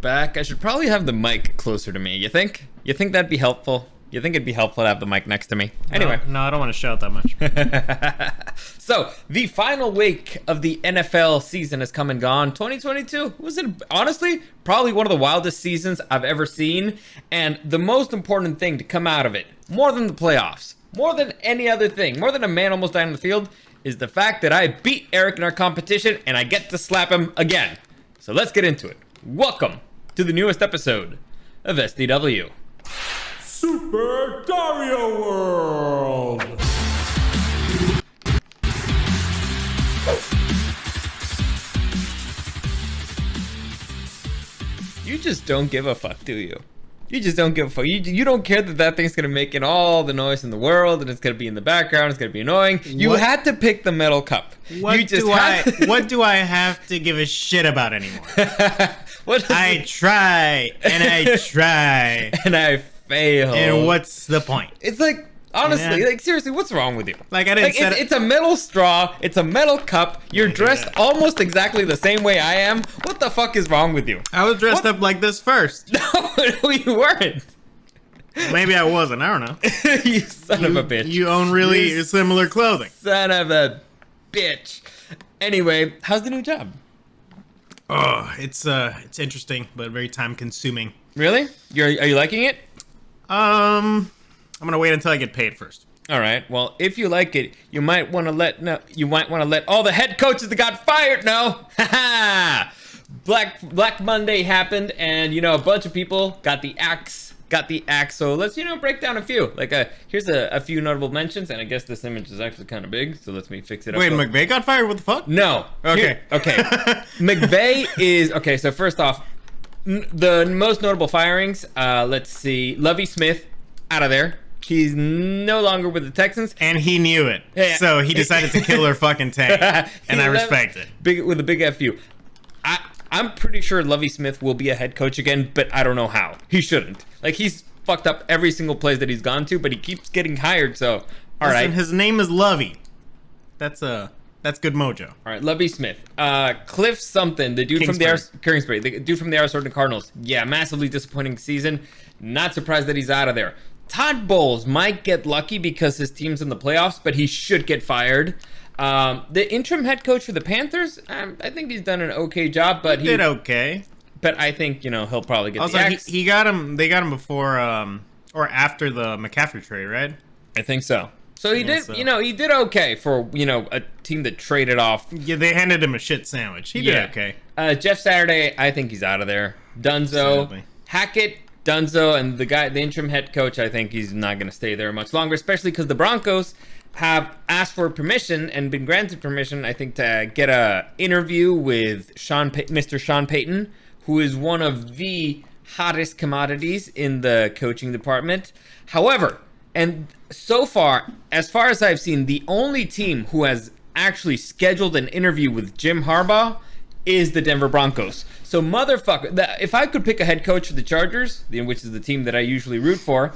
back. I should probably have the mic closer to me. You think? You think that'd be helpful? You think it'd be helpful to have the mic next to me? Anyway. No, I don't want to shout that much. So, the final week of the NFL season has come and gone. 2022 was it honestly probably one of the wildest seasons I've ever seen. And the most important thing to come out of it, more than the playoffs, more than any other thing, more than a man almost dying on the field, is the fact that I beat Eric in our competition and I get to slap him again. So let's get into it. Welcome to the newest episode of SDW. Super Dario World! You just don't give a fuck, do you? You just don't give a fuck. You don't care that thing's going to make all the noise in the world and it's going to be in the background, it's going to be annoying. You had to pick the metal cup. What do I have to give a shit about anymore? I try, and I try. And I fail. And what's the point? It's like, honestly, like seriously, what's wrong with you? Like I didn't it's a metal straw, it's a metal cup, you're dressed almost exactly the same way I am. What the fuck is wrong with you? I was dressed up like this first. No, you weren't. Maybe I wasn't, I don't know. You son of a bitch. You own really similar clothing. Son of a bitch. Anyway, how's the new job? Oh, it's interesting, but very time consuming. Really? Are you liking it? I'm gonna wait until I get paid first. All right. Well, if you like it, you might want to let all the head coaches that got fired know. Black Monday happened, and a bunch of people got the axe. So let's break down a few. Like here's a few notable mentions, and I guess this image is actually kind of big, so let me fix it up. Wait, McVay got fired? What the fuck? No. Okay. Okay. McVay is okay. So first off, the most notable firings. Let's see. Lovie Smith out of there. He's no longer with the Texans, and he knew it. Yeah. So he decided to kill their fucking tank, and I respect it. With a big FU. I'm pretty sure Lovie Smith will be a head coach again, but I don't know how. He shouldn't. Like, he's fucked up every single place that he's gone to, but he keeps getting hired, so all right. His name is Lovie. That's good mojo. All right, Lovie Smith. Cliff something, the dude from the Arizona Cardinals. Yeah, massively disappointing season. Not surprised that he's out of there. Todd Bowles might get lucky because his team's in the playoffs, but he should get fired. The interim head coach for the Panthers, I think he's done an okay job, but he did okay. But I think he'll probably get also, the axe. He got him. They got him before or after the McCaffrey trade, right? I think so. So he did. He did okay for a team that traded off. Yeah, they handed him a shit sandwich. He did okay. Jeff Saturday, I think he's out of there. Dunzo, sadly. Hackett, Dunzo, and the interim head coach, I think he's not going to stay there much longer, especially because the Broncos have asked for permission and been granted permission, I think, to get a interview with Mr. Sean Payton, who is one of the hottest commodities in the coaching department. However, and so far as I've seen, the only team who has actually scheduled an interview with Jim Harbaugh is the Denver Broncos. So motherfucker, if I could pick a head coach for the Chargers, which is the team that I usually root for,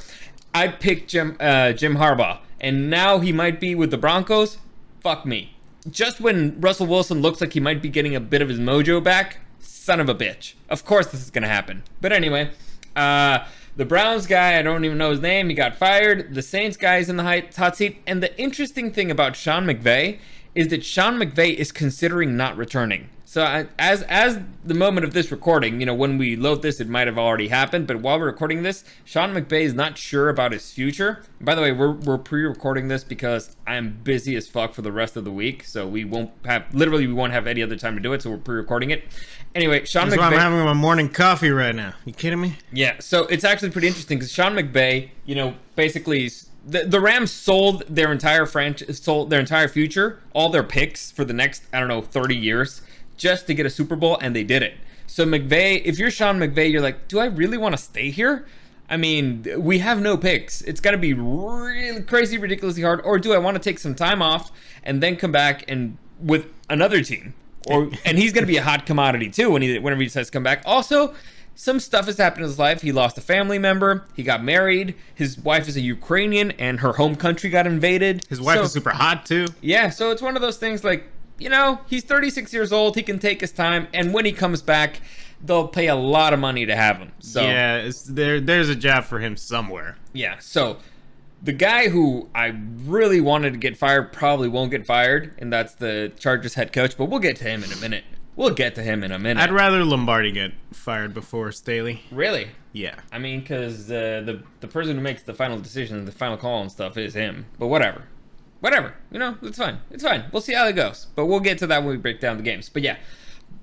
I'd pick Jim Harbaugh. And now he might be with the Broncos. Fuck me. Just when Russell Wilson looks like he might be getting a bit of his mojo back, son of a bitch. Of course this is going to happen. But anyway, the Browns guy, I don't even know his name, he got fired. The Saints guy is in the hot seat. And the interesting thing about Sean McVay is that Sean McVay is considering not returning. So as the moment of this recording, when we load this, it might have already happened. But while we're recording this, Sean McVay is not sure about his future. By the way, we're pre-recording this because I am busy as fuck for the rest of the week. So we won't have any other time to do it. So we're pre-recording it. Anyway, Sean That's McVay. Why I'm having my morning coffee right now. You kidding me? Yeah. So it's actually pretty interesting because Sean McVay, basically. The Rams sold their entire future, all their picks for the next, 30 years, just to get a Super Bowl, and they did it. So McVay, if you're Sean McVay, you're like, do I really want to stay here? I mean, we have no picks. It's got to be really crazy, ridiculously hard. Or do I want to take some time off and then come back and with another team? And he's going to be a hot commodity too whenever he decides to come back. Also, some stuff has happened in his life. He lost a family member. He got married. His wife is a Ukrainian, and her home country got invaded. His wife is super hot too. Yeah, so it's one of those things like, he's 36 years old. He can take his time. And when he comes back, they'll pay a lot of money to have him. So yeah, there's a job for him somewhere. Yeah, so the guy who I really wanted to get fired probably won't get fired, and that's the Chargers head coach, but we'll get to him in a minute. I'd rather Lombardi get fired before Staley. Really? Yeah. I mean, because the person who makes the final decision, the final call and stuff is him. But whatever. It's fine. We'll see how it goes. But we'll get to that when we break down the games. But yeah,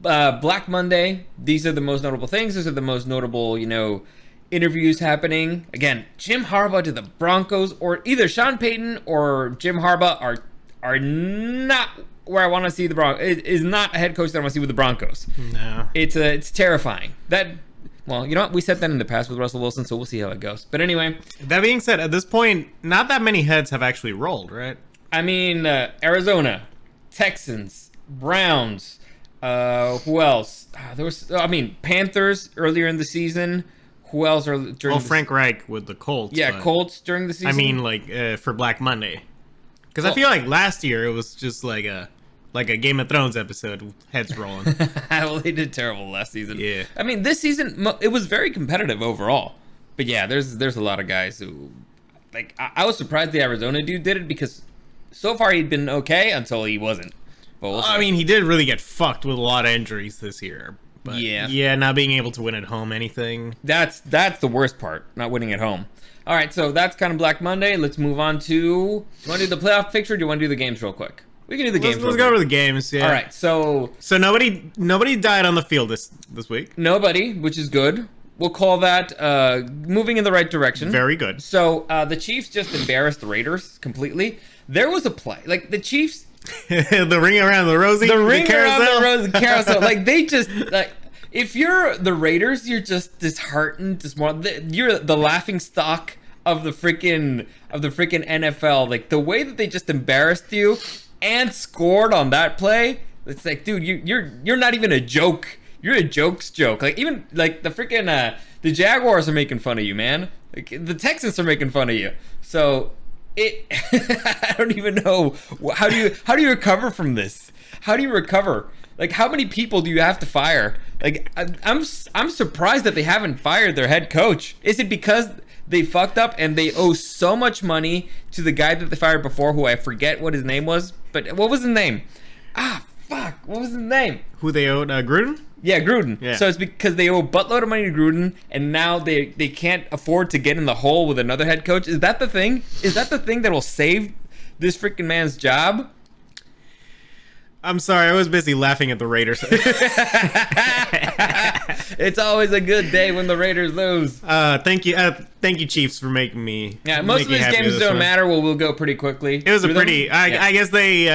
Black Monday, these are the most notable things. These are the most notable, interviews happening. Again, Jim Harbaugh to the Broncos, or either Sean Payton or Jim Harbaugh are not where I want to see the Broncos. It is not a head coach that I want to see with the Broncos. No. It's terrifying. Well, you know what? We said that in the past with Russell Wilson, so we'll see how it goes. But anyway. That being said, at this point, not that many heads have actually rolled, right? I mean, Arizona, Texans, Browns, who else? Panthers earlier in the season. Who else are during Frank Reich with the Colts. Yeah, Colts during the season. I mean, for Black Monday. Because I feel like last year it was just like a Game of Thrones episode, heads rolling. Well, they did terrible last season. Yeah. I mean, this season, it was very competitive overall. But yeah, there's a lot of guys who, I was surprised the Arizona dude did it because so far he'd been okay until he wasn't. But I mean, he did really get fucked with a lot of injuries this year. But yeah, not being able to win at home, anything. That's the worst part, not winning at home. All right, so that's kind of Black Monday. Let's move on to... Do you want to do the playoff picture, or do you want to do the games real quick? We can do the games. Let's go over the games. Yeah. All right. So nobody died on the field this week. Nobody, which is good. We'll call that moving in the right direction. Very good. So the Chiefs just embarrassed the Raiders completely. There was a play the Chiefs. The ring around the rosy. The ring around the rosy carousel. They just if you're the Raiders, you're just disheartened. You're the laughing stock of the freaking NFL. The way that they just embarrassed you and scored on that play, it's dude, you're not even a joke. You're a joke's joke. Even the freaking the Jaguars are making fun of you, man. The Texans are making fun of you. So I don't even know how do you recover from this? How do you recover? How many people do you have to fire? I'm surprised that they haven't fired their head coach. Is it because they fucked up and they owe so much money to the guy that they fired before, who I forget what his name was? But what was his name? Fuck. What was his name? Who they owed? Gruden? Yeah, Gruden. Yeah. So it's because they owe a buttload of money to Gruden, and now they can't afford to get in the hole with another head coach. Is that the thing? Is that the thing that will save this freaking man's job? I'm sorry, I was busy laughing at the Raiders. It's always a good day when the Raiders lose. Thank you, Chiefs, for making me. Yeah, most of these games don't matter. Well, we'll go pretty quickly. It was I guess they,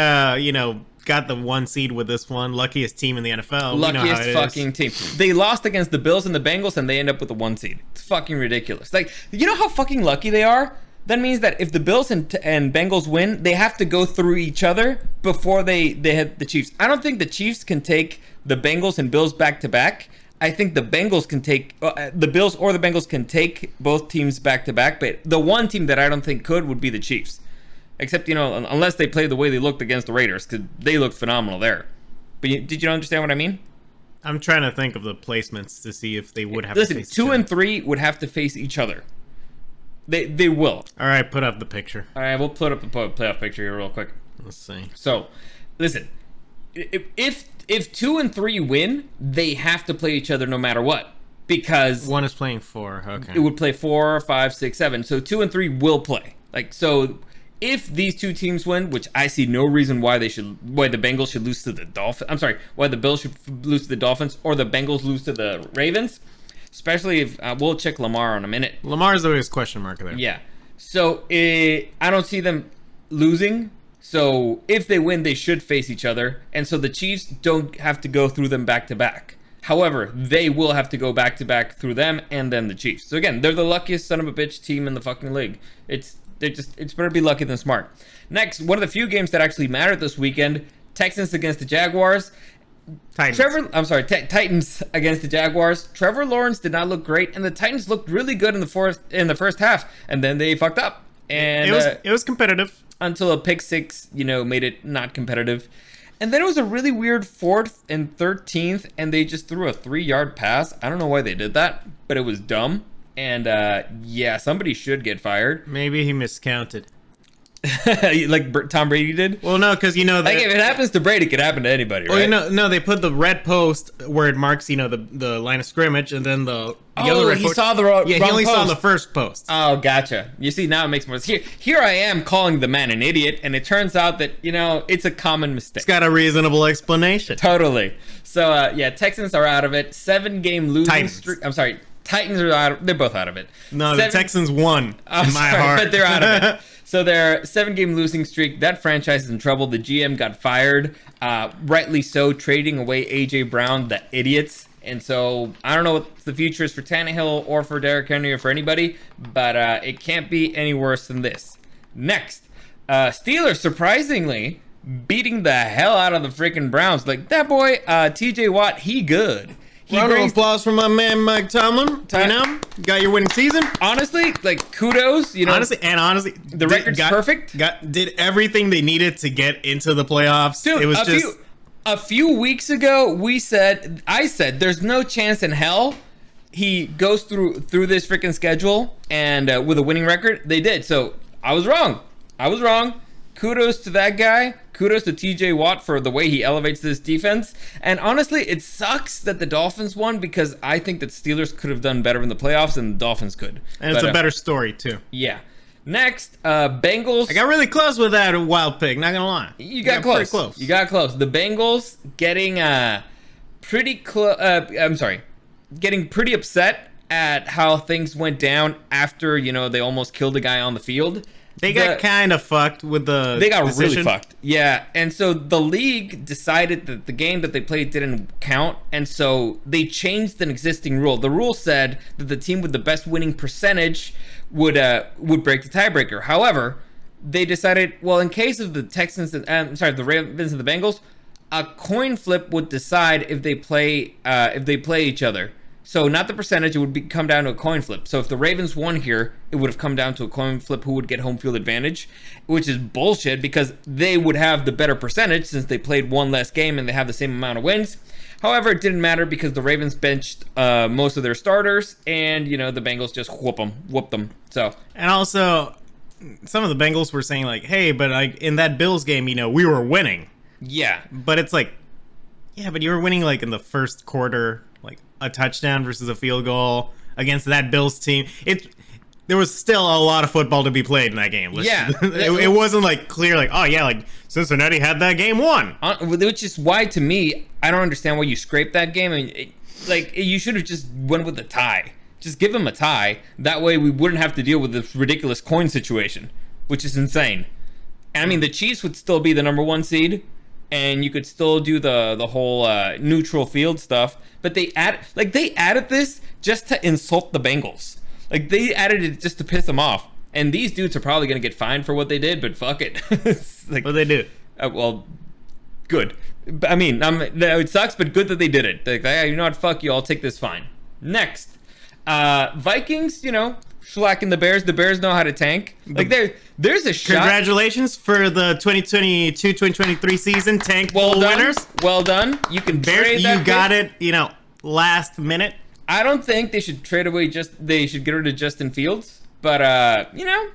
got the 1 seed with this one. Luckiest team in the NFL. Luckiest fucking team. They lost against the Bills and the Bengals, and they end up with a 1 seed. It's fucking ridiculous. You know how fucking lucky they are? That means that if the Bills and Bengals win, they have to go through each other before they hit the Chiefs. I don't think the Chiefs can take the Bengals and Bills back to back. I think the Bengals can take the Bills or the Bengals can take both teams back to back. But the one team that I don't think could would be the Chiefs, except unless they play the way they looked against the Raiders, because they looked phenomenal there. But did you understand what I mean? I'm trying to think of the placements to see if they would have. Listen, to face 2 and 3 would have to face each other. They will. All right, put up the picture. All right, we'll put up the playoff picture here real quick. Let's see. So, listen, if 2 and 3 win, they have to play each other no matter what, because one is playing 4. Okay, it would play 4, 5, 6, 7. So 2 and 3 will play. So if these two teams win, which I see no reason why the Bengals should lose to the Dolphins. I'm sorry, why the Bills should lose to the Dolphins or the Bengals lose to the Ravens. Especially if we'll check Lamar in a minute. Lamar's always question mark there. Yeah. So I don't see them losing. So if they win, they should face each other. And so the Chiefs don't have to go through them back to back. However, they will have to go back to back through them and then the Chiefs. So again, they're the luckiest son of a bitch team in the fucking league. It's better be lucky than smart. Next, one of the few games that actually mattered this weekend: Texans against the Jaguars. Titans against the Jaguars. Trevor Lawrence did not look great, and the Titans looked really good in the first half, and then they fucked up. And it was competitive until a pick six, made it not competitive. And then it was a really weird 4th and 13th, and they just threw a 3-yard pass. I don't know why they did that, but it was dumb. And yeah, somebody should get fired. Maybe he miscounted. Like Tom Brady did? Well, no, because, you know... Like, if it happens to Brady, it could happen to anybody, right? Well, you know, no, they put the red post where it marks, you know, the line of scrimmage, and then the yellow red post. Saw the wrong he only post. saw the first post. Oh, gotcha. You see, now it makes more sense. Here I am calling the man an idiot, and it turns out that, you know, it's a common mistake. It's got a reasonable explanation. Totally. So, yeah, Texans are out of it. 7-game losing streak. I'm sorry. Titans are out. They're both out of it. No, the Texans won. In my heart. But they're out of it. So their 7-game losing streak, that franchise is in trouble. The GM got fired, rightly so, trading away A.J. Brown, the idiots. And so I don't know what the future is for Tannehill or for Derrick Henry or for anybody, but it can't be any worse than this. Next, Steelers surprisingly beating the hell out of the freaking Browns. Like, that boy, T.J. Watt, he good. Round of applause for my man Mike Tomlin. You know, got your winning season. Honestly, like, kudos. You know, honestly, the record's perfect. Did everything they needed to get into the playoffs. Dude, it was a few weeks ago, I said, there's no chance in hell he goes through this freaking schedule and with a winning record. They did. So I was wrong. Kudos to that guy. Kudos to TJ Watt for the way he elevates this defense. And honestly, it sucks that the Dolphins won because I think that Steelers could have done better in the playoffs than the Dolphins could. And it's a better story, too. Yeah. Next, Bengals. I got really close with that wild pig, not gonna lie. You got close. Close. You got close. The Bengals getting pretty close. Getting pretty upset at how things went down after, you know, they almost killed a guy on the field. They got kind of fucked with the They got decision. really fucked. Yeah. And so the league decided that the game that they played didn't count. And so they changed an existing rule. The rule said that the team with the best winning percentage would break the tiebreaker. However, they decided, well, in case of the Texans, the Ravens and the Bengals, a coin flip would decide if they play each other. So not the percentage, it would come down to a coin flip. So if the Ravens won here, it would have come down to a coin flip who would get home field advantage, which is bullshit because they would have the better percentage since they played one less game and they have the same amount of wins. However, it didn't matter because the Ravens benched most of their starters and, you know, the Bengals just whooped them. So, and also, some of the Bengals were saying like, hey, but like in that Bills game, you know, we were winning. Yeah. But it's like, yeah, but you were winning like in the first quarter, like a touchdown versus a field goal against that Bills team. There was still a lot of football to be played in that game. Yeah. it wasn't like clear, like, oh yeah, like Cincinnati had that game won. Which is why, to me, I don't understand why you scraped that game. I mean, you should have just went with a tie. Just give them a tie. That way we wouldn't have to deal with this ridiculous coin situation, which is insane. And I mean, the Chiefs would still be the number 1 seed, and you could still do the whole neutral field stuff. But they added this just to insult the Bengals. Like, they added it just to piss them off. And these dudes are probably going to get fined for what they did, but fuck it. Like, what they do? Well, good. I mean, it sucks, but good that they did it. Like, you know what? Fuck you. I'll take this fine. Next. Vikings, you know, shellacking the Bears. The Bears know how to tank. Like, there's a shot. Congratulations for the 2022-2023 season. Tank Bowl winners. Well done. You can trade that. You got it, you know, last minute. I don't think they should trade away they should get rid of Justin Fields, but you know,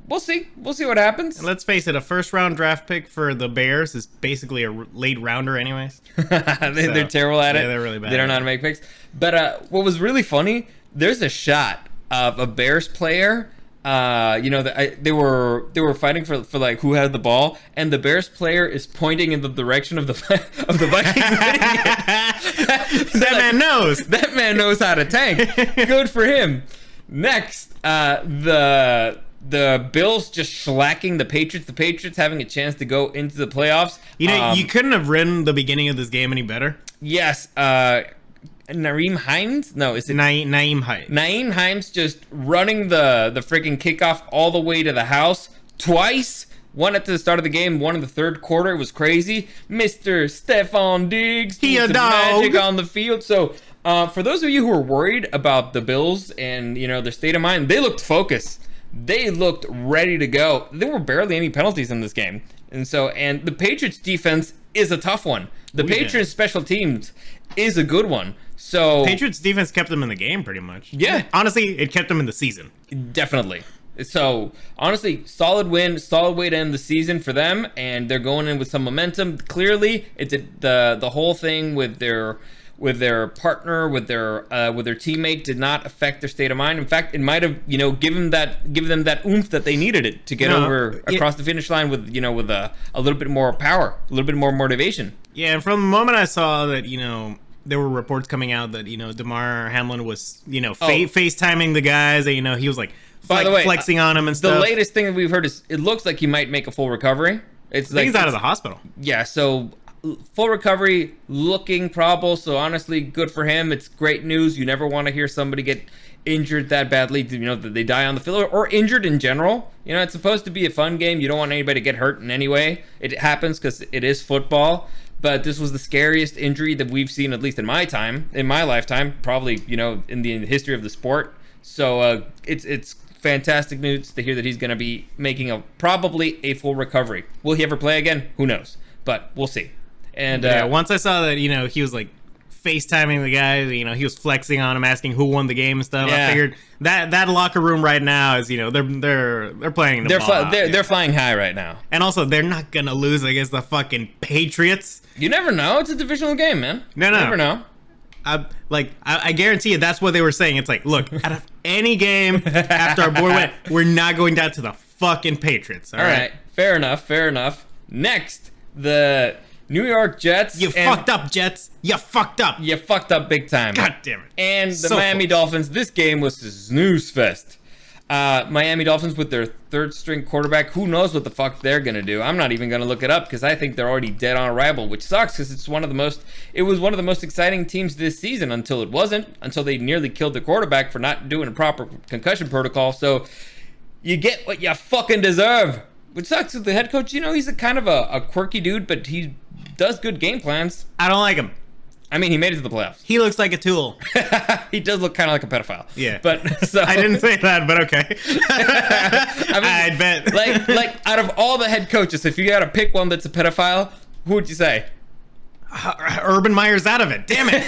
we'll see what happens. And let's face it, a first round draft pick for the Bears is basically a late rounder anyways. They're terrible at it. Yeah, they're really bad. They don't know how to make picks. But what was really funny, there's a shot of a Bears player. You know, they were fighting for like who had the ball, and the Bears player is pointing in the direction of the Vikings winning it. That man knows how to tank. Good for him. Next, the Bills just shellacking the Patriots. The Patriots having a chance to go into the playoffs. You know, you couldn't have written the beginning of this game any better. Yes. Naeem Hines? No, is it Naeem Hines? Naeem Hines just running the freaking kickoff all the way to the house twice. One at the start of the game, one in the third quarter. It was crazy. Mr. Stephon Diggs doing some magic on the field. So, for those of you who are worried about the Bills and, you know, their state of mind, they looked focused. They looked ready to go. There were barely any penalties in this game. And the Patriots defense is a tough one. The Patriots special teams is a good one. So Patriots defense kept them in the game pretty much. Yeah. Honestly, it kept them in the season. Definitely. So honestly, solid win, solid way to end the season for them, and they're going in with some momentum. Clearly, it's the whole thing with their partner, with their teammate did not affect their state of mind. In fact, it might have given them that oomph that they needed it to get across the finish line with with a little bit more power, a little bit more motivation. Yeah, and from the moment I saw that there were reports coming out that Damar Hamlin was FaceTiming the guys, and he was like. By the way, flexing on him and stuff. The latest thing that we've heard is it looks like he might make a full recovery. It's like he's out of the hospital. Yeah, so full recovery, looking probable. So honestly, good for him. It's great news. You never want to hear somebody get injured that badly. That they die on the field or injured in general. It's supposed to be a fun game. You don't want anybody to get hurt in any way. It happens because it is football. But this was the scariest injury that we've seen, at least in my lifetime, probably in the history of the sport. So it's fantastic news to hear that he's going to be making probably a full recovery. Will he ever play again? Who knows? But we'll see. And once I saw that, he was like FaceTiming the guys, he was flexing on him, asking who won the game and stuff. Yeah. I figured that locker room right now is, they're playing the ball. They're flying high right now. And also, they're not going to lose against the fucking Patriots. You never know. It's a divisional game, man. No. You never know. I guarantee you that's what they were saying. It's like, look, out of any game after our boy went, we're not going down to the fucking Patriots. All right. Fair enough. Next, the New York Jets. You fucked up, Jets. You fucked up. You fucked up big time. God damn it. And the Miami Dolphins. This game was a snooze fest. Miami Dolphins with their third string quarterback. Who knows what the fuck they're going to do? I'm not even going to look it up because I think they're already dead on arrival, which sucks because it was one of the most exciting teams this season until they nearly killed the quarterback for not doing a proper concussion protocol. So you get what you fucking deserve, which sucks with the head coach. He's a kind of a quirky dude, but he does good game plans. I don't like him. I mean, he made it to the playoffs. He looks like a tool. He does look kind of like a pedophile. Yeah. But so I didn't say that, but okay. I'd bet. Like out of all the head coaches, if you got to pick one that's a pedophile, who would you say? Urban Meyer's out of it. Damn it.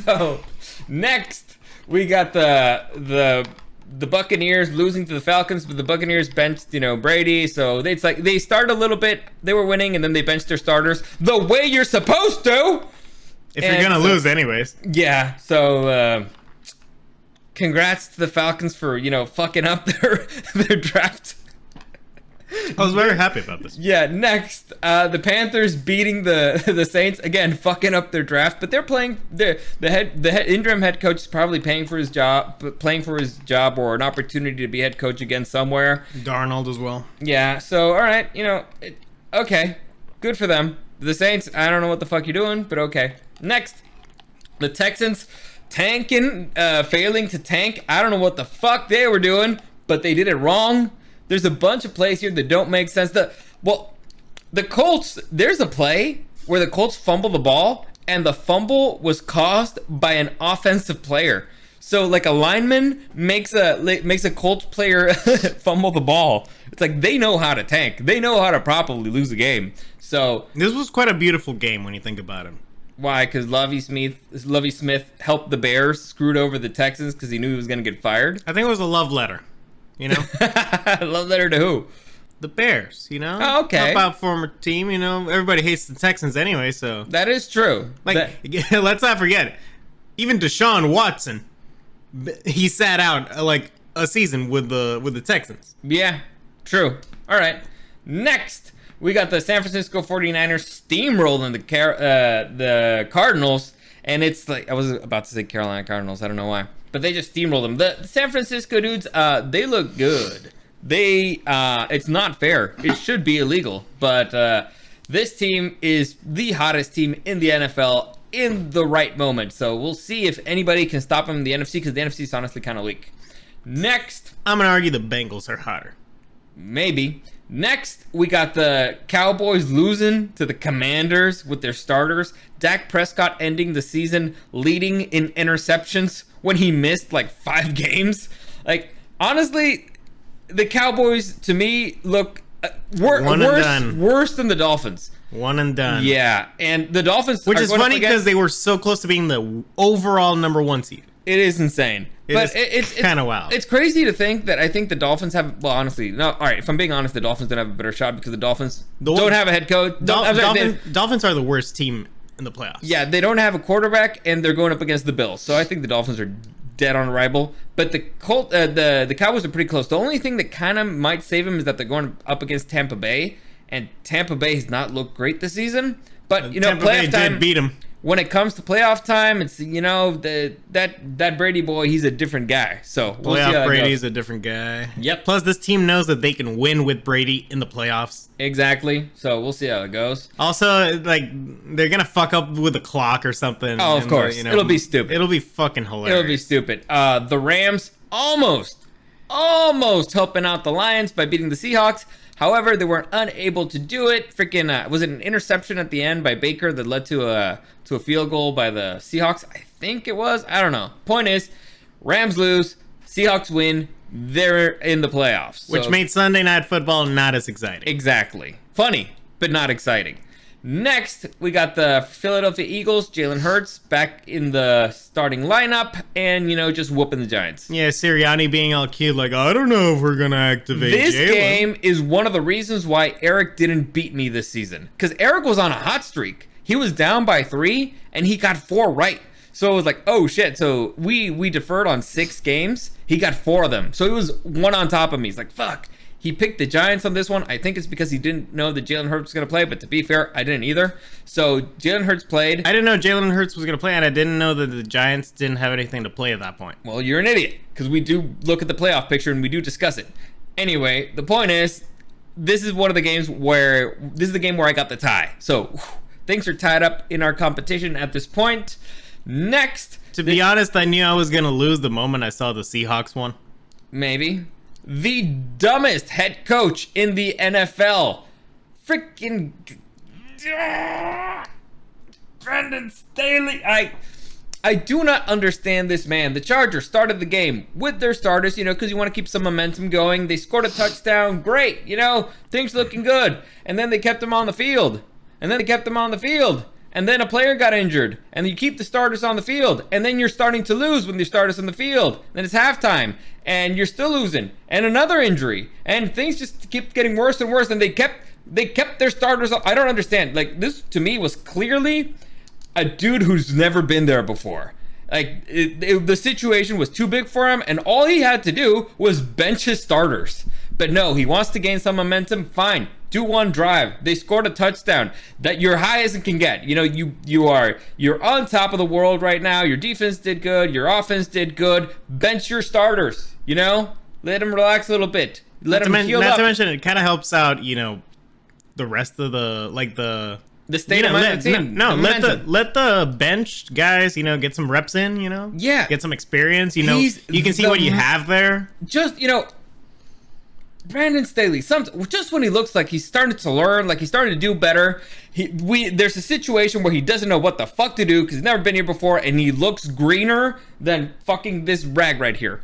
So next we got the Buccaneers losing to the Falcons, but the Buccaneers benched, Brady. So they started a little bit. They were winning, and then they benched their starters the way you're supposed to. If you're gonna lose, anyways. Yeah. So, congrats to the Falcons for fucking up their draft. I was very happy about this. Yeah. Next, the Panthers beating the Saints again, fucking up their draft. But they're playing the interim head coach is probably playing for his job or an opportunity to be head coach again somewhere. Darnold as well. Yeah. So all right, okay, good for them. The Saints, I don't know what the fuck you're doing, but okay. Next, the Texans tanking, failing to tank. I don't know what the fuck they were doing, but they did it wrong. There's a bunch of plays here that don't make sense. The Colts, there's a play where the Colts fumble the ball, and the fumble was caused by an offensive player. So, like, a lineman makes a Colts player fumble the ball. It's like they know how to tank. They know how to properly lose a game. So this was quite a beautiful game when you think about it. Why? Because Lovie Smith helped the Bears, screwed over the Texans because he knew he was going to get fired. I think it was a love letter. Love letter to who? The Bears, Oh, okay. Help out former team, Everybody hates the Texans anyway, so. That is true. Let's not forget, even Deshaun Watson, he sat out like a season with the Texans. Yeah, true. All right. Next, we got the San Francisco 49ers steamrolling the Cardinals, and it's like, I was about to say Carolina Cardinals, I don't know why. But they just steamrolled them. The San Francisco dudes, they look good. It's not fair. It should be illegal. But this team is the hottest team in the NFL in the right moment. So we'll see if anybody can stop them in the NFC, because the NFC is honestly kind of weak. Next. I'm going to argue the Bengals are hotter. Maybe. Next, we got the Cowboys losing to the Commanders with their starters. Dak Prescott ending the season leading in interceptions when he missed like 5 games. Like, honestly, the Cowboys, to me, look One and done. Worse than the Dolphins. One and done. Yeah, and the Dolphins, which is funny because they were so close to being the overall #1 seed. It is insane. It's kind of wild. It's crazy to think that I think the Dolphins have. Well, honestly, no. All right, if I'm being honest, the Dolphins don't have a better shot because the Dolphins don't have a head coach. Dolphins are the worst team in the playoffs. Yeah, they don't have a quarterback, and they're going up against the Bills. So I think the Dolphins are dead on arrival. But the Cowboys are pretty close. The only thing that kind of might save them is that they're going up against Tampa Bay, and Tampa Bay has not looked great this season. But Tampa Bay did beat them. When it comes to playoff time, it's that Brady boy, he's a different guy. So we'll see how Brady's a different guy. Yep. Plus, this team knows that they can win with Brady in the playoffs. Exactly. So we'll see how it goes. Also, like, they're gonna fuck up with the clock or something. Oh, of course. It'll be stupid. It'll be fucking hilarious. It'll be stupid. The Rams almost helping out the Lions by beating the Seahawks. However, they were unable to do it. Freaking was it an interception at the end by Baker that led to a field goal by the Seahawks? I think it was. I don't know. Point is, Rams lose, Seahawks win. They're in the playoffs, which made Sunday Night Football not as exciting. Exactly. Funny, but not exciting. Next, we got the Philadelphia Eagles, Jalen Hurts, back in the starting lineup and, just whooping the Giants. Yeah, Sirianni being all cute, like, I don't know if we're going to activate This Jalen. game is one of the reasons why Eric didn't beat me this season. Because Eric was on a hot streak. He was down by 3, and he got 4 right. So it was like, oh, shit. So we deferred on 6 games. He got 4 of them. So he was 1 on top of me. He's like, fuck. He picked the Giants on this one. I think it's because he didn't know that Jalen Hurts was going to play. But to be fair, I didn't either. So Jalen Hurts played. I didn't know Jalen Hurts was going to play, and I didn't know that the Giants didn't have anything to play at that point. Well, you're an idiot. Because we do look at the playoff picture, and we do discuss it. Anyway, the point is, this is one of the games where... This is the game where I got the tie. So things are tied up in our competition at this point. Next. To be honest, I knew I was going to lose the moment I saw the Seahawks one. Maybe. The dumbest head coach in the NFL. Freaking Brandon Staley. I do not understand this man. The Chargers started the game with their starters, because you want to keep some momentum going. They scored a touchdown. Great. Things looking good. And then they kept them on the field. And then a player got injured, and you keep the starters on the field, and then you're starting to lose when the starters on the field. Then it's halftime, and you're still losing, and another injury, and things just keep getting worse and worse. And they kept their starters. I don't understand. Like, this to me was clearly a dude who's never been there before. Like, the situation was too big for him, and all he had to do was bench his starters. But no, he wants to gain some momentum. Fine. Do one drive. They scored a touchdown. That you're high as it can get. You're on top of the world right now. Your defense did good. Your offense did good. Bench your starters. Let them relax a little bit. Let them heal up. Not to mention, it kind of helps out. The rest of the state of the team. Let the bench guys, get some reps in. Yeah, get some experience. You can see what you have there. Just Brandon Staley, just when he looks like he's starting to learn, like he's starting to do better, there's a situation where he doesn't know what the fuck to do because he's never been here before, and he looks greener than fucking this rag right here.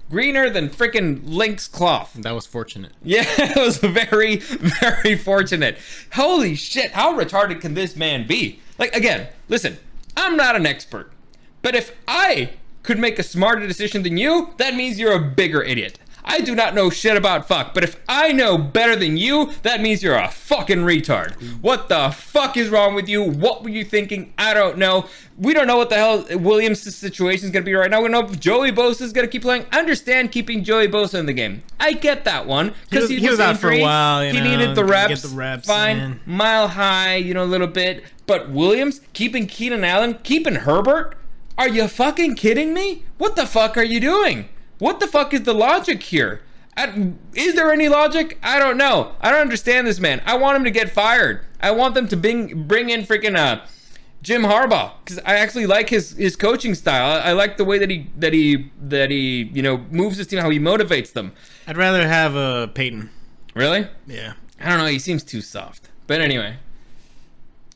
Greener than freaking lynx cloth. That was fortunate. Yeah, it was very, very fortunate. Holy shit, how retarded can this man be? Again, listen, I'm not an expert, but if I could make a smarter decision than you, that means you're a bigger idiot. I do not know shit about fuck, but if I know better than you, that means you're a fucking retard. What the fuck is wrong with you? What were you thinking? I don't know. We don't know what the hell Williams' situation is going to be right now. We don't know if Joey Bosa is going to keep playing. I understand keeping Joey Bosa in the game. I get that one. Because he was out for a while. He needed the reps. Get the reps. Fine. Man. Mile high, a little bit. But Williams, keeping Keenan Allen, keeping Herbert? Are you fucking kidding me? What the fuck are you doing? What the fuck is the logic here? Is there any logic? I don't know. I don't understand this man. I want him to get fired. I want them to bring in freaking Jim Harbaugh because I actually like his coaching style. I like the way that he moves his team, how he motivates them. I'd rather have Peyton. Really? Yeah. I don't know. He seems too soft. But anyway,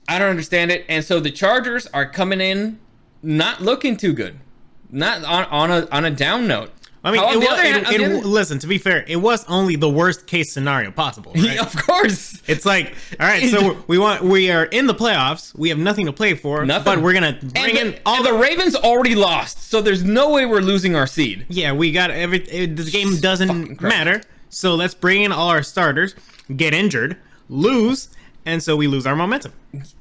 I don't understand it. And so the Chargers are coming in not looking too good, not on a down note. I mean, listen, to be fair, it was only the worst case scenario possible, right? Yeah, of course. It's like, all right, so we are in the playoffs. We have nothing to play for, but we're gonna bring in all the Ravens already lost, so there's no way we're losing our seed. Yeah, we got the game doesn't matter. So let's bring in all our starters, get injured, lose, and so we lose our momentum.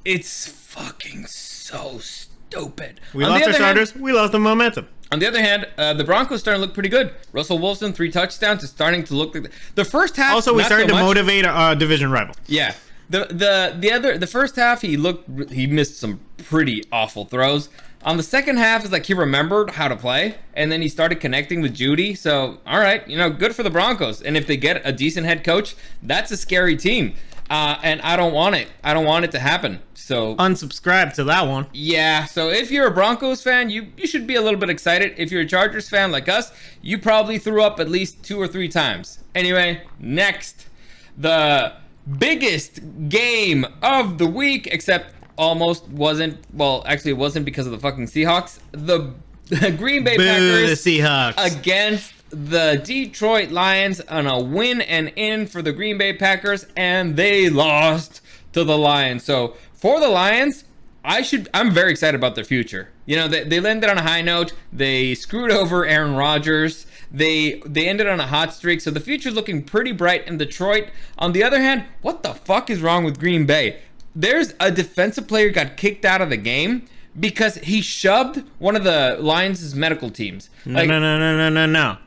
It's fucking so stupid. We lost our starters. We lost the momentum. On the other hand, the Broncos starting to look pretty good. Russell Wilson, 3 touchdowns. It's starting to look like the first half. Also, we started to motivate our division rival. Yeah, the first half he missed some pretty awful throws. On the second half, it's like he remembered how to play, and then he started connecting with Judy. So, all right, good for the Broncos. And if they get a decent head coach, that's a scary team. And I don't want it. I don't want it to happen. So unsubscribe to that one. Yeah. So if you're a Broncos fan, you should be a little bit excited. If you're a Chargers fan like us, you probably threw up at least 2 or 3 times. Anyway, next, the biggest game of the week, except almost wasn't. Well, actually, it wasn't because of the fucking Seahawks. The Green Bay Packers the Seahawks against the Detroit Lions on a win and in for the Green Bay Packers, and they lost to the Lions. So for the Lions, I'm very excited about their future. They landed on a high note. They screwed over Aaron Rodgers. They ended on a hot streak. So the future's looking pretty bright in Detroit. On the other hand, what the fuck is wrong with Green Bay? There's a defensive player got kicked out of the game because he shoved one of the Lions' medical teams. No.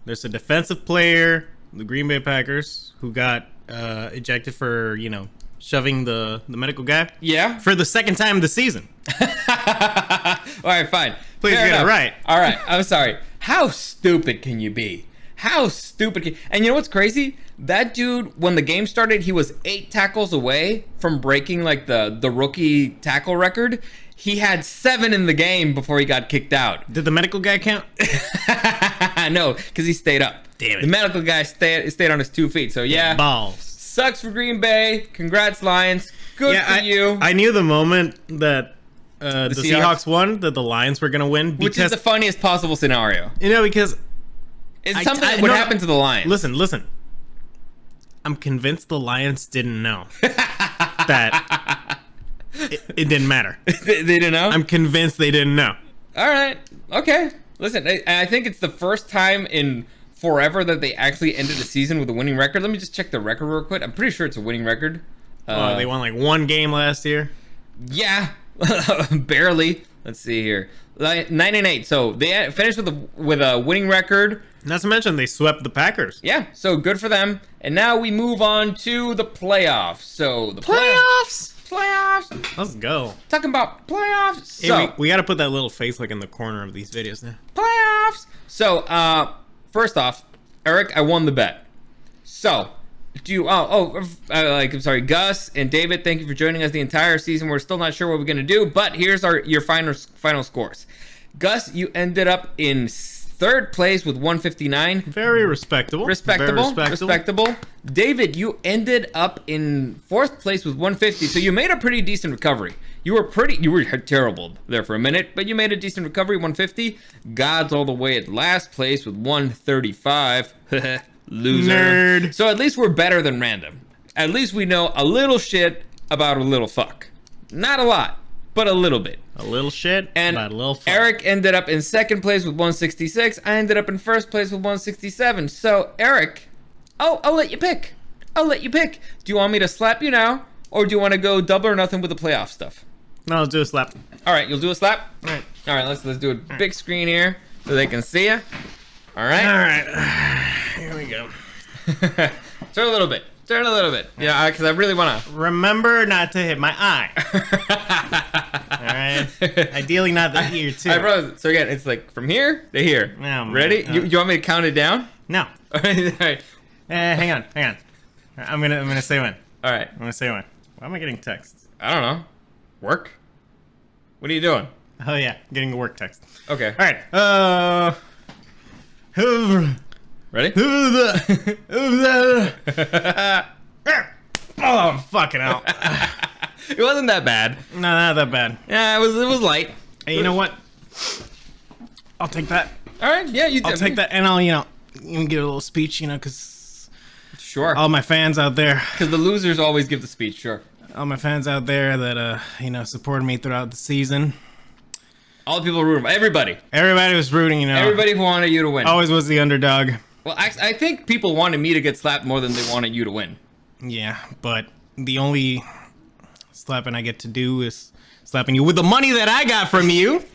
There's a defensive player, the Green Bay Packers, who got ejected for, shoving the medical guy. Yeah. For the second time this season. All right, fine. Please get it right. All right, I'm sorry. How stupid can you be? How stupid and you know what's crazy? That dude, when the game started, he was 8 tackles away from breaking like the rookie tackle record. He had 7 in the game before he got kicked out. Did the medical guy count? No, because he stayed up. Damn it. The medical guy stayed on his 2 feet. So yeah, balls. Sucks for Green Bay. Congrats, Lions. Good for you. I knew the moment that the Seahawks won that the Lions were going to win. Which is the funniest possible scenario. Because it's something that would happen to the Lions. Listen. I'm convinced the Lions didn't know that it didn't matter. They didn't know? I'm convinced they didn't know. All right. Okay. Listen, I think it's the first time in forever that they actually ended the season with a winning record. Let me just check the record real quick. I'm pretty sure it's a winning record. They won like 1 game last year. Yeah. Barely. Let's see here. 9-8. So they finished with a winning record. Not to mention they swept the Packers. Yeah, so good for them. And now we move on to the playoffs. So the playoffs. Let's go. Talking about playoffs. Hey, we got to put that little face like in the corner of these videos now. Playoffs. So first off, Eric, I won the bet. So I'm sorry, Gus and David, thank you for joining us the entire season. We're still not sure what we're gonna do, but here's your final scores. Gus, you ended up in 3rd place with 159. Very respectable. Respectable. David, you ended up in 4th place with 150. So you made a pretty decent recovery. You were terrible there for a minute, but you made a decent recovery, 150. God's all the way at last place with 135. Loser. Nerd. So at least we're better than random. At least we know a little shit about a little fuck. Not a lot, but a little bit. A little shit and about a little fuck. Eric ended up in 2nd place with 166. I ended up in 1st place with 167. So Eric, I'll let you pick. Do you want me to slap you now, or do you want to go double or nothing with the playoff stuff? No, let's do a slap. All right, you'll do a slap. All right. Let's do a big screen here so they can see you. All right. Here we go. Turn a little bit. Yeah, because I really want to. Remember not to hit my eye. All right. Ideally, not the ear too. All right, bro. So again, it's like from here to here. No, ready? You want me to count it down? No. All right. Hang on. I'm gonna say when. All right. I'm gonna say when. Why am I getting texts? I don't know. Work? What are you doing? Oh yeah, getting a work text. Okay. All right. Ready? Oh, fucking hell. It wasn't that bad. No, not that bad. Yeah, it was light. Hey, you know what? I'll take that. All right, yeah, you. I'll take that, and I'll even give a little speech, because Sure. all my fans out there, Because the losers always give the speech. Sure. all my fans out there that supported me throughout the season. All the people rooting. Everybody. Everybody was rooting, Everybody who wanted you to win. Always was the underdog. Well, I think people wanted me to get slapped more than they wanted you to win. Yeah, but the only slapping I get to do is slapping you with the money that I got from you.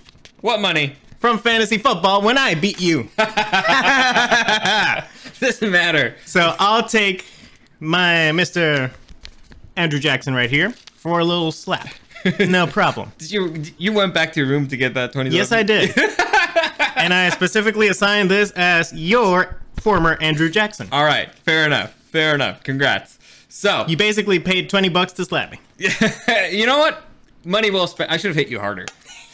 What money? From fantasy football when I beat you. Doesn't matter. So I'll take my Mr. Andrew Jackson right here for a little slap. No problem. You went back to your room to get that $20? Yes, I did. And I specifically assigned this as your former Andrew Jackson. All right. Fair enough. Fair enough. Congrats. So You basically paid $20 to slap me. you know what? Money well spent. I should have hit you harder.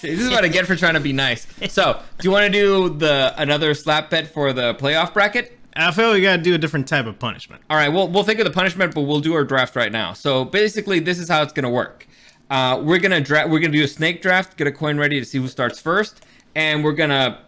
This is what I get for trying to be nice. So, do you want to do another slap bet for the playoff bracket? I feel we gotta do a different type of punishment. All right, we'll think of the punishment, but we'll do our draft right now. So basically, this is how it's gonna work. We're gonna do a snake draft, get a coin ready to see who starts first, and we're gonna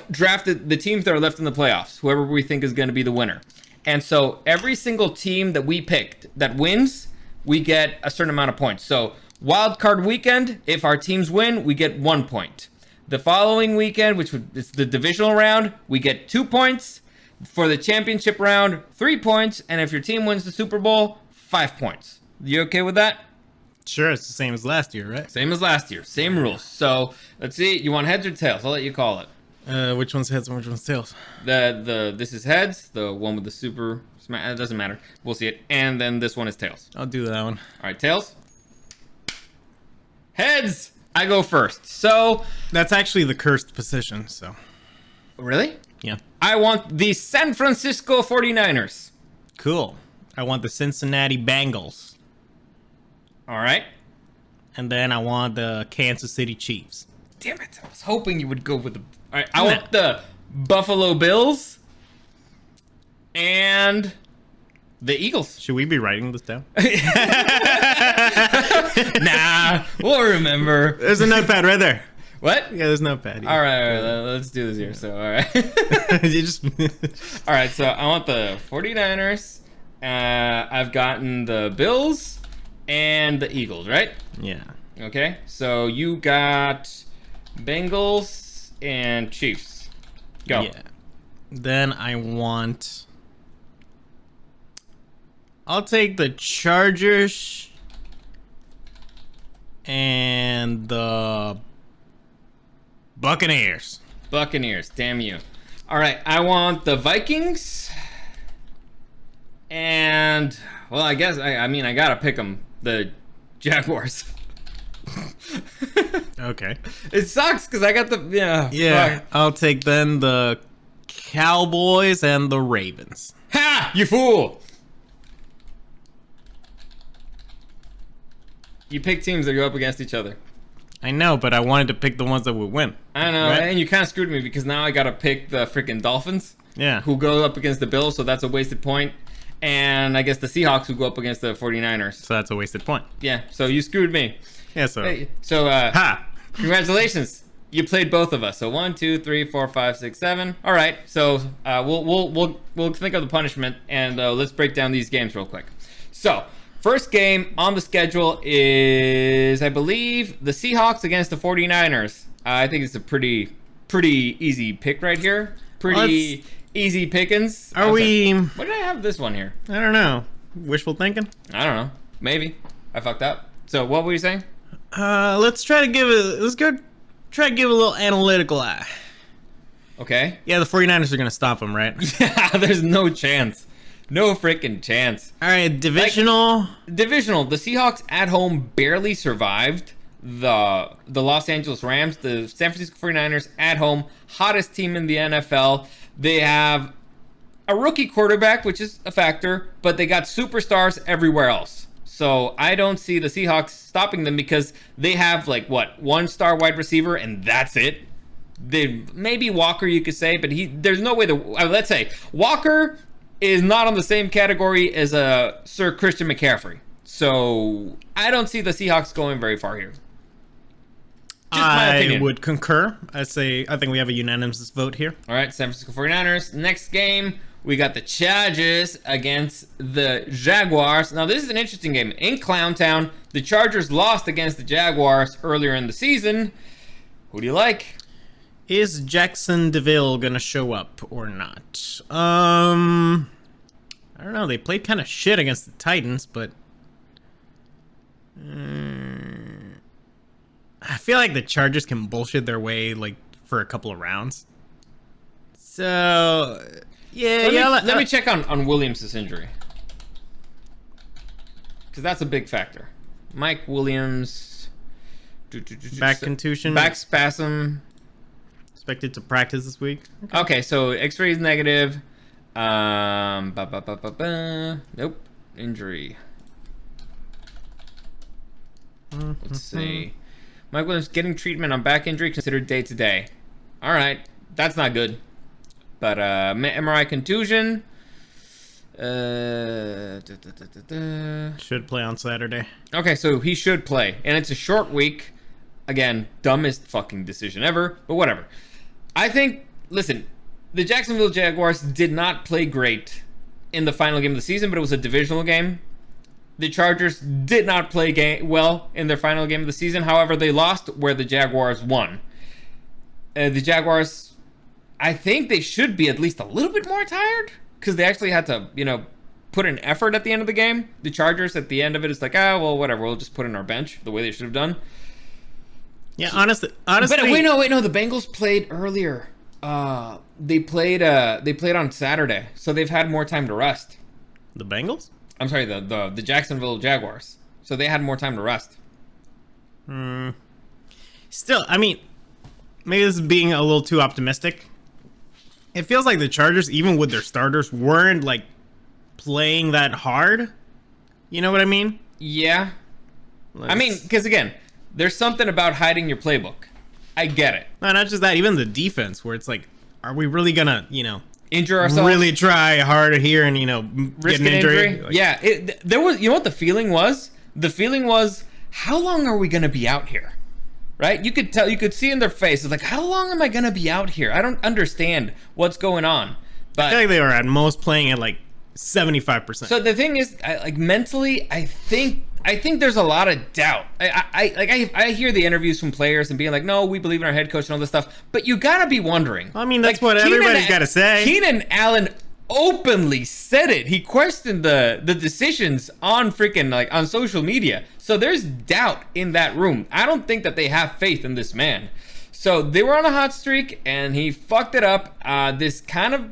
draft the teams that are left in the playoffs, whoever we think is gonna be the winner. And so every single team that we picked that wins, we get a certain amount of points. So wild card weekend, if our teams win, we get 1 point. The following weekend, which is the divisional round, we get 2 points. For the championship round, 3 points. And if your team wins the Super Bowl, 5 points. You okay with that? Sure, it's the same as last year, right? Same as last year. Same rules. So let's see. You want heads or tails? I'll let you call it. Which one's heads and which one's tails? This is heads. The one with the super. It doesn't matter. We'll see it. And then this one is tails. I'll do that one. All right, tails. Heads. I go first. So That's actually the cursed position, so. really, Yeah. I want the San Francisco 49ers. Cool. I want the Cincinnati Bengals. All right. And then I want the Kansas City Chiefs. Damn it! I was hoping you would go with the. All right, I want the Buffalo Bills and the Eagles. Should we be writing this down? Nah, we'll remember. There's a notepad right there. What? Yeah, there's a notepad. Yeah. All right, let's do this here. So, all right. You just. All right, so I want the 49ers. I've gotten the Bills and the Eagles, right? Yeah. Okay, so you got Bengals and Chiefs. Go. Yeah. Then I want. I'll take the Chargers and the Buccaneers. Buccaneers, damn you. All right, I want the Vikings. And, well, I guess, I mean, I gotta pick them. The Jaguars. Okay. It sucks because I got the, Yeah. fuck. I'll take then the Cowboys and the Ravens. Ha! You fool! You pick teams that go up against each other. I know, but I wanted to pick the ones that would win. I know, Right? and you kind of screwed me because now I gotta pick the freaking Dolphins, Yeah. who go up against the Bills, so that's a wasted point. And I guess the Seahawks, who go up against the 49ers. So that's a wasted point. Yeah, so you screwed me. Yeah, so. Hey, so, Ha! congratulations. You played both of us. So 1, 2, 3, 4, 5, 6, 7. All right. So we'll think of the punishment and let's break down these games real quick. So first game on the schedule is, I believe, the Seahawks against the 49ers. I think it's a pretty easy pick right here. Pretty easy pickings. Are we. What did I have this one here? I don't know. Wishful thinking? I don't know. Maybe I fucked up. So what were you saying? Let's try to give it. Let's go try to give it a little analytical eye. Okay. Yeah, the 49ers are going to stop them, right? Yeah, there's no chance. No freaking chance. All right, divisional. Divisional. The Seahawks at home barely survived the Los Angeles Rams. The San Francisco 49ers at home, hottest team in the NFL. They have a rookie quarterback, which is a factor, but they got superstars everywhere else. So I don't see the Seahawks stopping them because they have like what, 1-star wide receiver and that's it. They maybe Walker, you could say, but there's no way let's say Walker is not on the same category as Sir Christian McCaffrey. So I don't see the Seahawks going very far here. my opinion. I would concur. I think we have a unanimous vote here. All right, San Francisco 49ers. Next game, we got the Chargers against the Jaguars. Now, this is an interesting game. In Clowntown, the Chargers lost against the Jaguars earlier in the season. Who do you like? Is Jackson DeVille gonna show up or not? I don't know. They played kind of shit against the Titans, but I feel like the Chargers can bullshit their way like for a couple of rounds. So Let me check on Williams' injury, because that's a big factor. Mike Williams, back contusion, back spasm. Expected to practice this week. Okay, so X-ray is negative. Nope, injury. Let's see. Mike Williams getting treatment on back injury considered day to day. All right, that's not good. But MRI contusion. Should play on Saturday. Okay, so he should play, and it's a short week. Again, dumbest fucking decision ever, but whatever. I think, listen, the Jacksonville Jaguars did not play great in the final game of the season, but it was a divisional game. The Chargers did not play well in their final game of the season. However, they lost where the Jaguars won. The Jaguars, I think they should be at least a little bit more tired, because they actually had to, put an effort at the end of the game. The Chargers, at the end of it, is like, well, whatever, we'll just put in our bench the way they should have done. Yeah, honestly. But wait, no. The Bengals played earlier. They played on Saturday, so they've had more time to rest. The Bengals? I'm sorry, the Jacksonville Jaguars. So they had more time to rest. Still, I mean, maybe this is being a little too optimistic. It feels like the Chargers, even with their starters, weren't like playing that hard. You know what I mean? Yeah. I mean, because again, there's something about hiding your playbook. I get it. No, not just that. Even the defense, where it's like, are we really gonna, injure ourselves? Really try harder here and risk get an injury? Like, yeah. There was. You know what the feeling was? The feeling was, how long are we gonna be out here? Right? You could tell. You could see in their face. It's like, how long am I gonna be out here? I don't understand what's going on. But I feel like they were at most playing at like 75%. So the thing is, mentally, I think there's a lot of doubt. I hear the interviews from players and being like, no, we believe in our head coach and all this stuff. But you gotta be wondering. I mean, that's what everybody's gotta say. Keenan Allen openly said it. He questioned the decisions on freaking on social media. So there's doubt in that room. I don't think that they have faith in this man. So they were on a hot streak and he fucked it up. This kind of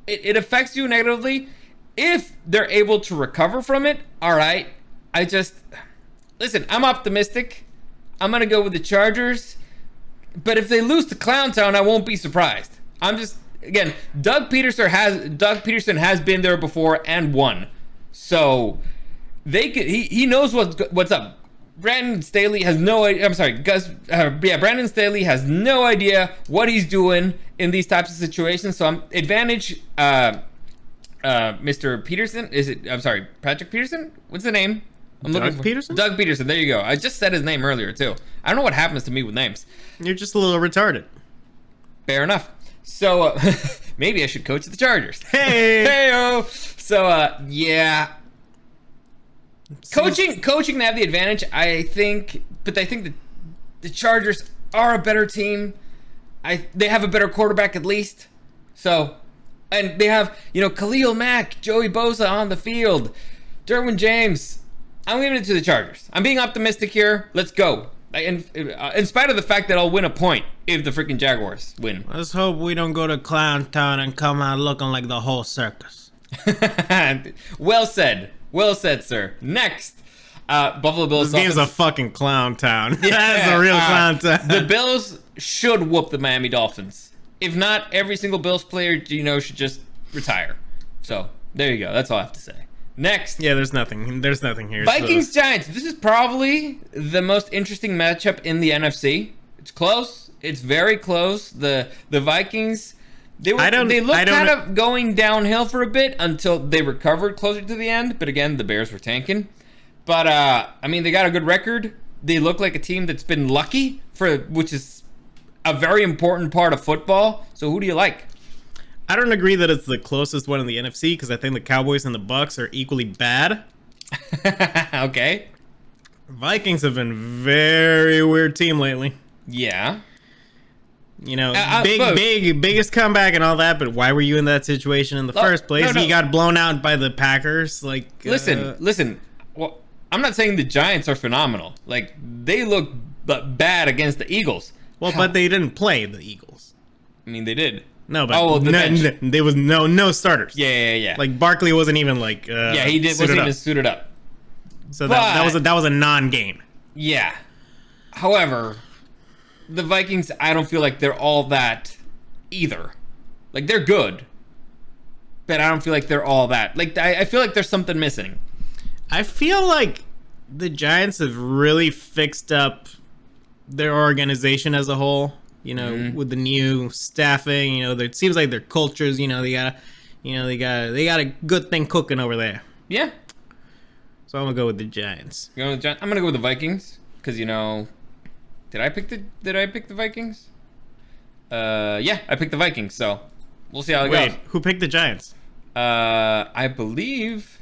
it affects you negatively. If they're able to recover from it, all right. Listen, I'm optimistic. I'm going to go with the Chargers. But if they lose to Clowntown, I won't be surprised. Again, Doug Peterson has been there before and won. So he knows what's up. Brandon Staley has no idea. I'm sorry, Brandon Staley has no idea what he's doing in these types of situations. So I'm advantage Mr. Peterson. Patrick Peterson? What's the name? Doug Peterson? Doug Peterson. There you go. I just said his name earlier too. I don't know what happens to me with names. You're just a little retarded. Fair enough. So maybe I should coach the Chargers. Hey. Hey-o. So yeah. Coaching to have the advantage, I think, but I think that the Chargers are a better team. They have a better quarterback at least. So, and they have, Khalil Mack, Joey Bosa on the field, Derwin James. I'm giving it to the Chargers. I'm being optimistic here. Let's go. In spite of the fact that I'll win a point if the freaking Jaguars win. Let's hope we don't go to Clowntown and come out looking like the whole circus. Well said. Well said, sir. Next, Buffalo Bills. This game's a fucking clown town. That's a real clown town. The Bills should whoop the Miami Dolphins. If not, every single Bills player should just retire. So there you go. That's all I have to say. Next. Yeah, there's nothing. There's nothing here. Vikings Giants. This is probably the most interesting matchup in the NFC. It's close. It's very close. The Vikings. They looked kind of going downhill for a bit until they recovered closer to the end. But again, the Bears were tanking. But they got a good record. they look like a team that's been lucky, which is a very important part of football. So who do you like? I don't agree that it's the closest one in the NFC because I think the Cowboys and the Bucks are equally bad. Okay. Vikings have been a very weird team lately. Yeah. You know, biggest comeback and all that, but why were you in that situation in the first place? You got blown out by the Packers. Like, listen. Well, I'm not saying the Giants are phenomenal. Like, they look bad against the Eagles. Well, but they didn't play the Eagles. I mean, they did. No, but there was no starters. Yeah. Like Barkley wasn't even like. He wasn't even suited up. So that was a non-game. Yeah. However, the Vikings, I don't feel like they're all that either. Like, they're good, but I don't feel like they're all that. Like, I feel like there's something missing. I feel like the Giants have really fixed up their organization as a whole. You know, with the new staffing, you know, it seems like their cultures, you know, they got a good thing cooking over there. Yeah. So I'm gonna go with the Giants. You know, I'm gonna go with the Vikings because, you know, did I pick the Vikings? Yeah, I picked the Vikings. So we'll see how it goes. Wait, who picked the Giants? I believe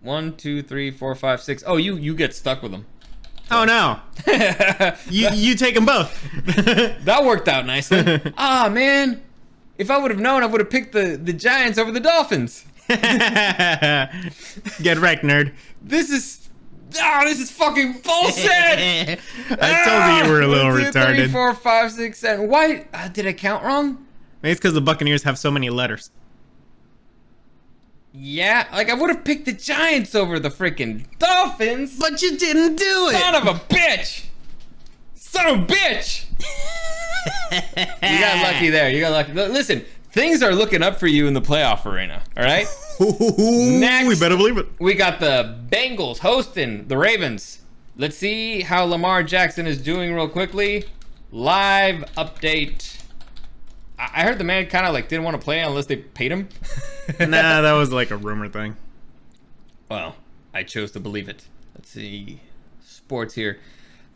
1, 2, 3, 4, 5, 6. Oh, you get stuck with them. Oh no! you take them both. That worked out nicely. Man, if I would have known, I would have picked the Giants over the Dolphins. Get wrecked, nerd. This is fucking bullshit. I told you were a little 1, 2, retarded. 3, 4, 5, 6, 7. Why did I count wrong? Maybe it's because the Buccaneers have so many letters. Yeah, like I would have picked the Giants over the freaking Dolphins. But you didn't do it. Son of a bitch. You got lucky there. You got lucky. Listen, things are looking up for you in the playoff arena. All right. Next, we better believe it. We got the Bengals hosting the Ravens. Let's see how Lamar Jackson is doing real quickly. Live update. I heard the man kind of like didn't want to play unless they paid him. Nah, that was like a rumor thing. Well, I chose to believe it. Let's see. Sports here.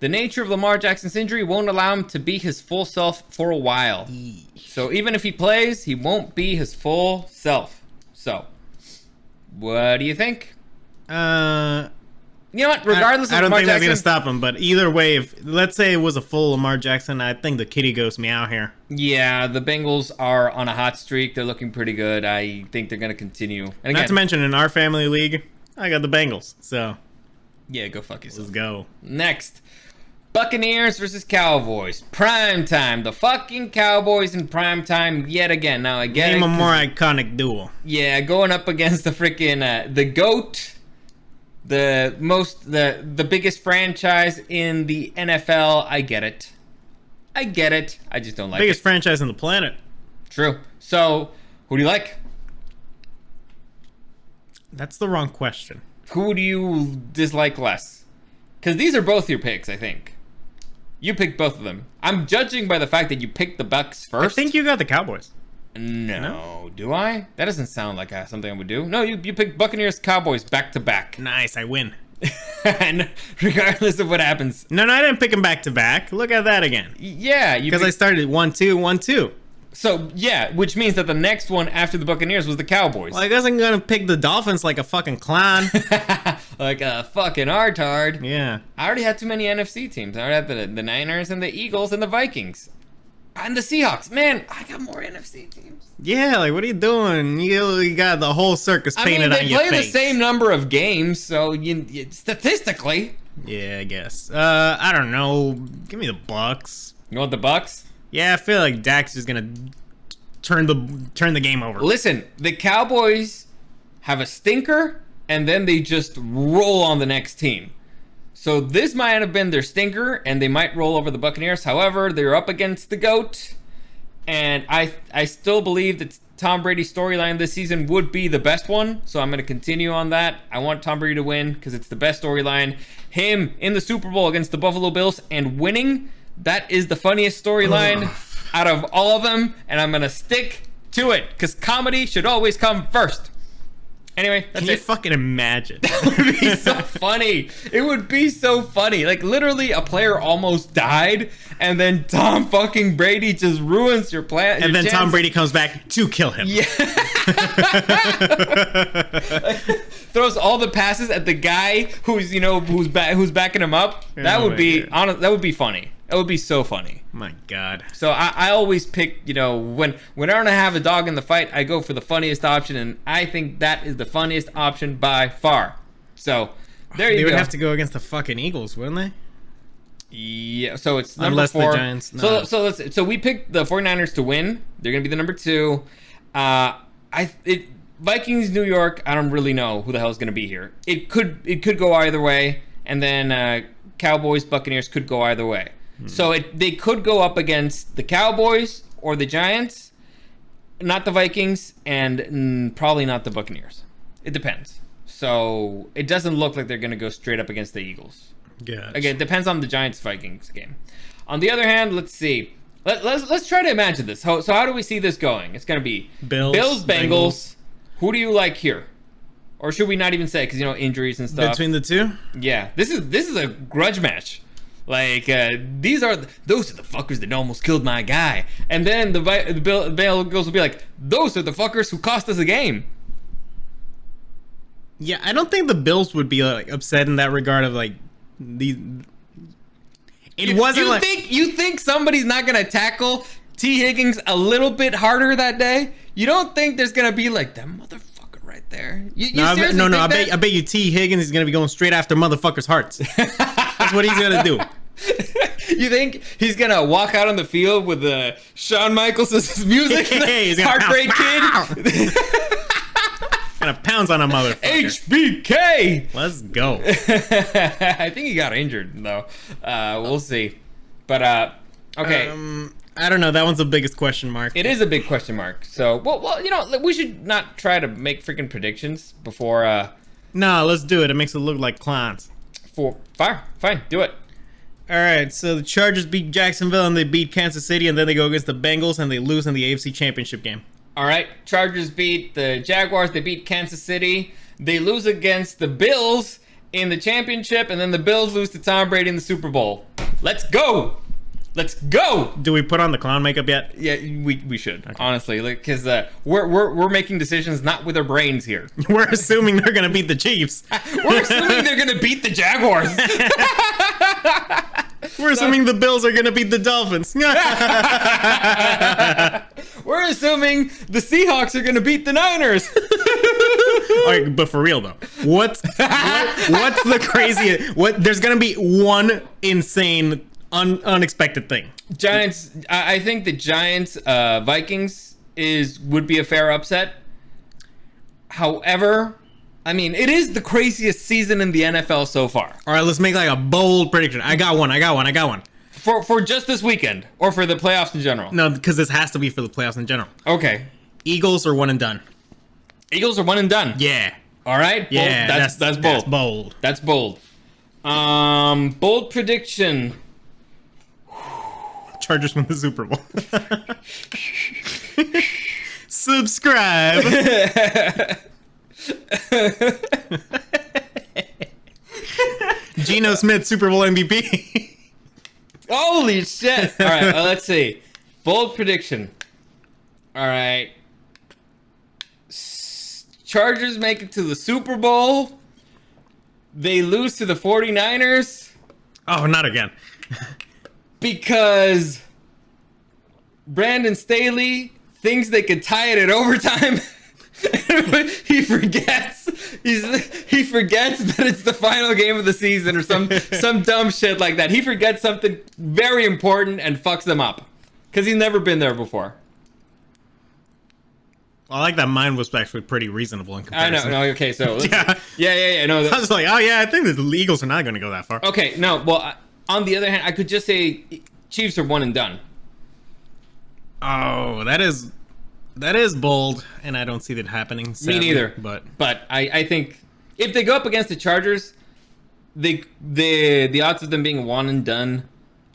The nature of Lamar Jackson's injury won't allow him to be his full self for a while. So even if he plays, he won't be his full self. So, what do you think? You know what? Regardless of I don't Lamar think that's Jackson, gonna stop him. But either way, if let's say it was a full Lamar Jackson, I think the kitty goes meow here. yeah, the Bengals are on a hot streak. They're looking pretty good. I think they're gonna continue. And again, Not to mention in our family league, I got the Bengals. So yeah, go fuck yourself. let's go. Next, Buccaneers versus Cowboys. Prime time. The fucking Cowboys in prime time yet again. Now I get Name it. a more iconic duel. Yeah, going up against the freaking the GOAT. The biggest franchise in the NFL. I get it. I just don't like Biggest it. franchise on the planet. True. So, who do you like? That's the wrong question. Who do you dislike less? Because these are both your picks, I think. You picked both of them. I'm judging by the fact that you picked the Bucks I first. think you got the Cowboys. No, do I? That doesn't sound like something I would do. No, you picked Buccaneers, Cowboys back to back. Nice, I win. And regardless of what happens. No, I didn't pick them back to back. Look at that again. Yeah, Because I started 1-2, 1-2. So, yeah, which means that the next one after the Buccaneers was the Cowboys. Well, I guess I'm gonna pick the Dolphins like a fucking clown. Like a fucking artard. Yeah. I already had too many NFC teams. I already had the Niners and the Eagles and the Vikings. And the Seahawks. Man, I got more NFC teams. Yeah, like, what are you doing? You got the whole circus painted on your face. They play the same number of games, so statistically. Yeah, I guess. I don't know. Give me the Bucks. You want the Bucks? Yeah, I feel like Dak's just gonna turn the game over. Listen, the Cowboys have a stinker, and then they just roll on the next team. So this might have been their stinker, and they might roll over the Buccaneers. However, they're up against the GOAT, and I still believe that Tom Brady's storyline this season would be the best one. So I'm going to continue on that. I want Tom Brady to win because it's the best storyline. Him in the Super Bowl against the Buffalo Bills and winning, that is the funniest storyline out of all of them, and I'm going to stick to it because comedy should always come first. Anyway, that's Can you it. fucking imagine? It would be so funny. It would be so funny. Like, literally, a player almost died, and then Tom fucking Brady just ruins your plan. And then Tom Brady comes back to kill him. Yeah. Throws all the passes at the guy who's backing him up. That Oh would my be God. that would be funny. That would be so funny. My God. So I always pick, when I don't have a dog in the fight, I go for the funniest option, and I think that is the funniest option by far. So there you They go. would have to go against the fucking Eagles, wouldn't they? Yeah, so it's number Unless the 4. Giants- no. So we picked the 49ers to win. They're gonna be the number 2. Vikings, New York. I don't really know who the hell is gonna be here. It could go either way, and then Cowboys, Buccaneers could go either way. So they could go up against the Cowboys or the Giants, not the Vikings, and probably not the Buccaneers. It depends. So it doesn't look like they're gonna go straight up against the Eagles. Yeah. Again, it depends on the Giants-Vikings game. On the other hand, let's see. Let's try to imagine this. So how do we see this going? It's going to be Bills, Bengals. Who do you like here? Or should we not even say? Because, injuries and stuff. Between the two? Yeah. This is a grudge match. Like, those are the fuckers that almost killed my guy. And then the Bengals will be like, those are the fuckers who cost us a game. Yeah, I don't think the Bills would be like upset in that regard of like these. You think somebody's not gonna tackle T. Higgins a little bit harder that day? You don't think there's gonna be like that motherfucker right there? I bet you T. Higgins is gonna be going straight after motherfuckers' hearts. That's what he's gonna do. You think he's gonna walk out on the field with Shawn Michaels as his music? Hey, he's gonna Heart Rate Kid. Gonna pounce on a motherfucker. HBK. Let's go. I think he got injured though. We'll see. But okay. I don't know. That one's the biggest question mark. It is a big question mark. So, well, we should not try to make freaking predictions before. No, let's do it. It makes it look like clowns. Fine, do it. All right. So the Chargers beat Jacksonville and they beat Kansas City, and then they go against the Bengals and they lose in the AFC Championship game. All right, Chargers beat the Jaguars. They beat Kansas City. They lose against the Bills in the championship, and then the Bills lose to Tom Brady in the Super Bowl. Let's go. Let's go. Do we put on the clown makeup yet? Yeah, we should, honestly, because we're making decisions not with our brains here. We're assuming they're gonna beat the Chiefs. We're assuming they're gonna beat the Jaguars. We're assuming the Bills are gonna beat the Dolphins. We're assuming the Seahawks are gonna beat the Niners. All right, but for real though, what's the craziest? There's gonna be one insane, unexpected thing. Giants. I think the Giants Vikings would be a fair upset. However, I mean, it is the craziest season in the NFL so far. All right, let's make like a bold prediction. I got one. For just this weekend, or for the playoffs in general? No, because this has to be for the playoffs in general. Okay. Eagles are one and done. Eagles are one and done. Yeah. All right. Yeah. That's bold. That's bold. That's bold. Bold prediction. Chargers win the Super Bowl. Subscribe. Geno Smith, Super Bowl MVP. Holy shit. All right, let's see. Bold prediction. All right. Chargers make it to the Super Bowl. They lose to the 49ers. Oh, not again. Because Brandon Staley thinks they could tie it at overtime. He forgets that it's the final game of the season or some dumb shit like that. He forgets something very important and fucks them up because he's never been there before. I like that mine was actually pretty reasonable in I comparison. know. No, okay, so Yeah. yeah. No, I was like, oh yeah, I think the Eagles are not going to go that far. okay, no. Well, on the other hand, I could just say Chiefs are one and done. Oh, that is bold, and I don't see that happening. Sadly, Me neither. But I think if they go up against the Chargers, the odds of them being one and done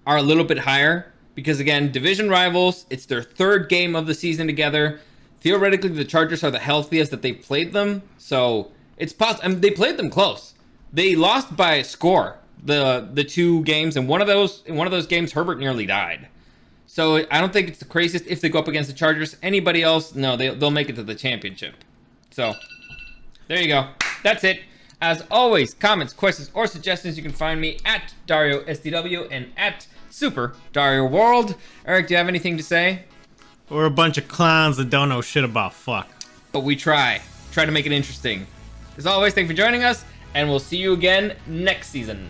are a little bit higher because again, division rivals. It's their third game of the season together. theoretically the Chargers are the healthiest that they've played them. So it's possible. I mean, they played them close. They lost by a score the 2 games, and in one of those games Herbert nearly died. So I don't think it's the craziest if they go up against the Chargers. Anybody else, no, they'll make it to the championship. So there you go. That's it. As always, comments, questions, or suggestions, you can find me at Dario SDW and at Super Dario World. Eric, do you have anything to say? We're a bunch of clowns that don't know shit about fuck. But we try to make it interesting. As always, thank you for joining us, and we'll see you again next season.